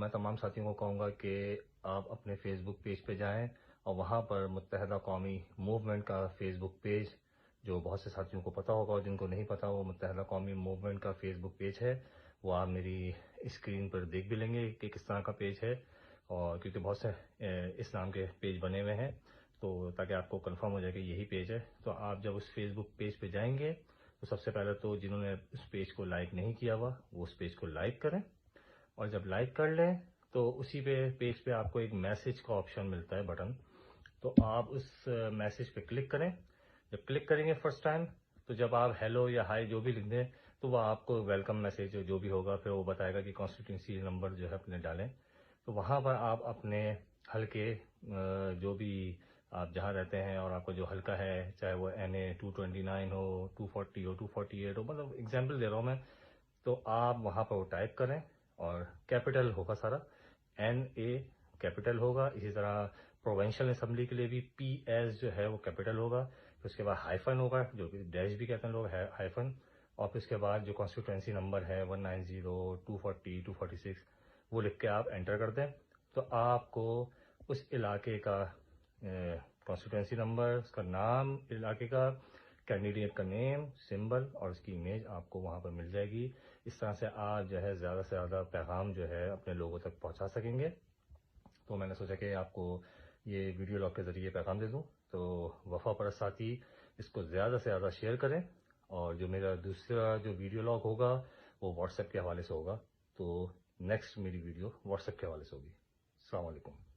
میں تمام ساتھیوں کو کہوں گا کہ آپ اپنے فیس بک پیج پہ جائیں اور وہاں پر متحدہ قومی موومنٹ کا فیس بک پیج، جو بہت سے ساتھیوں کو پتہ ہوگا اور جن کو نہیں پتہ وہ متحدہ قومی موومنٹ کا فیس بک پیج ہے، وہ آپ میری اسکرین پر دیکھ بھی لیں گے کہ کس طرح کا پیج ہے، اور کیونکہ بہت سے اس نام کے پیج بنے ہوئے ہیں، تو تاکہ آپ کو کنفرم ہو جائے کہ یہی پیج ہے. تو آپ جب اس فیس بک پیج پہ جائیں گے تو سب سے پہلے تو جنہوں نے اس پیج کو لائک نہیں کیا ہوا وہ اس پیج کو لائک کریں، اور جب لائک کر لیں تو اسی پیج پہ آپ کو ایک میسج کا آپشن ملتا ہے، بٹن، تو آپ اس میسج پہ کلک کریں. جب کلک کریں گے فرسٹ ٹائم تو جب آپ ہیلو یا ہائی جو بھی لکھ دیں تو وہ آپ کو ویلکم میسج جو بھی ہوگا پھر وہ بتائے گا کہ کانسٹیٹوئنسی نمبر جو ہے اپنے ڈالیں. تو وہاں پر آپ اپنے حلقے جو بھی آپ جہاں رہتے ہیں اور آپ کا جو حلقہ ہے، چاہے وہ NA 229 ہو، 240 ہو، 248 ہو، مطلب اگزامپل دے رہا ہوں میں، تو آپ وہاں پر وہ ٹائپ کریں اور کیپٹل ہوگا سارا، NA کیپٹل ہوگا. اسی طرح پروونشل اسمبلی کے لیے بھی PS جو ہے وہ کیپٹل ہوگا. پھر اس کے بعد ہائفن ہوگا، جو کہ ڈیش بھی کہتے ہیں لوگ، ہائفن. اور پھر اس کے بعد جو کانسٹیٹوئنسی نمبر ہے 190 240 246 وہ لکھ کے آپ انٹر کر دیں. تو آپ کو اس علاقے کا کانسٹیٹوئنسی نمبر، اس کا نام، علاقے کا، کینڈیڈیٹ کا نیم، سمبل اور اس کی امیج آپ کو وہاں پر مل جائے گی. اس طرح سے آپ جو ہے زیادہ سے زیادہ پیغام جو ہے اپنے لوگوں تک پہنچا سکیں گے. تو میں نے سوچا کہ آپ کو یہ ویڈیو لاگ کے ذریعے پیغام دے دوں. تو وفا پرست ساتھی اس کو زیادہ سے زیادہ شیئر کریں، اور جو میرا دوسرا جو ویڈیو لاگ ہوگا وہ واٹس ایپ کے حوالے سے ہوگا. تو نیکسٹ میری ویڈیو واٹس ایپ کے حوالے سے ہوگی. السلام علیکم.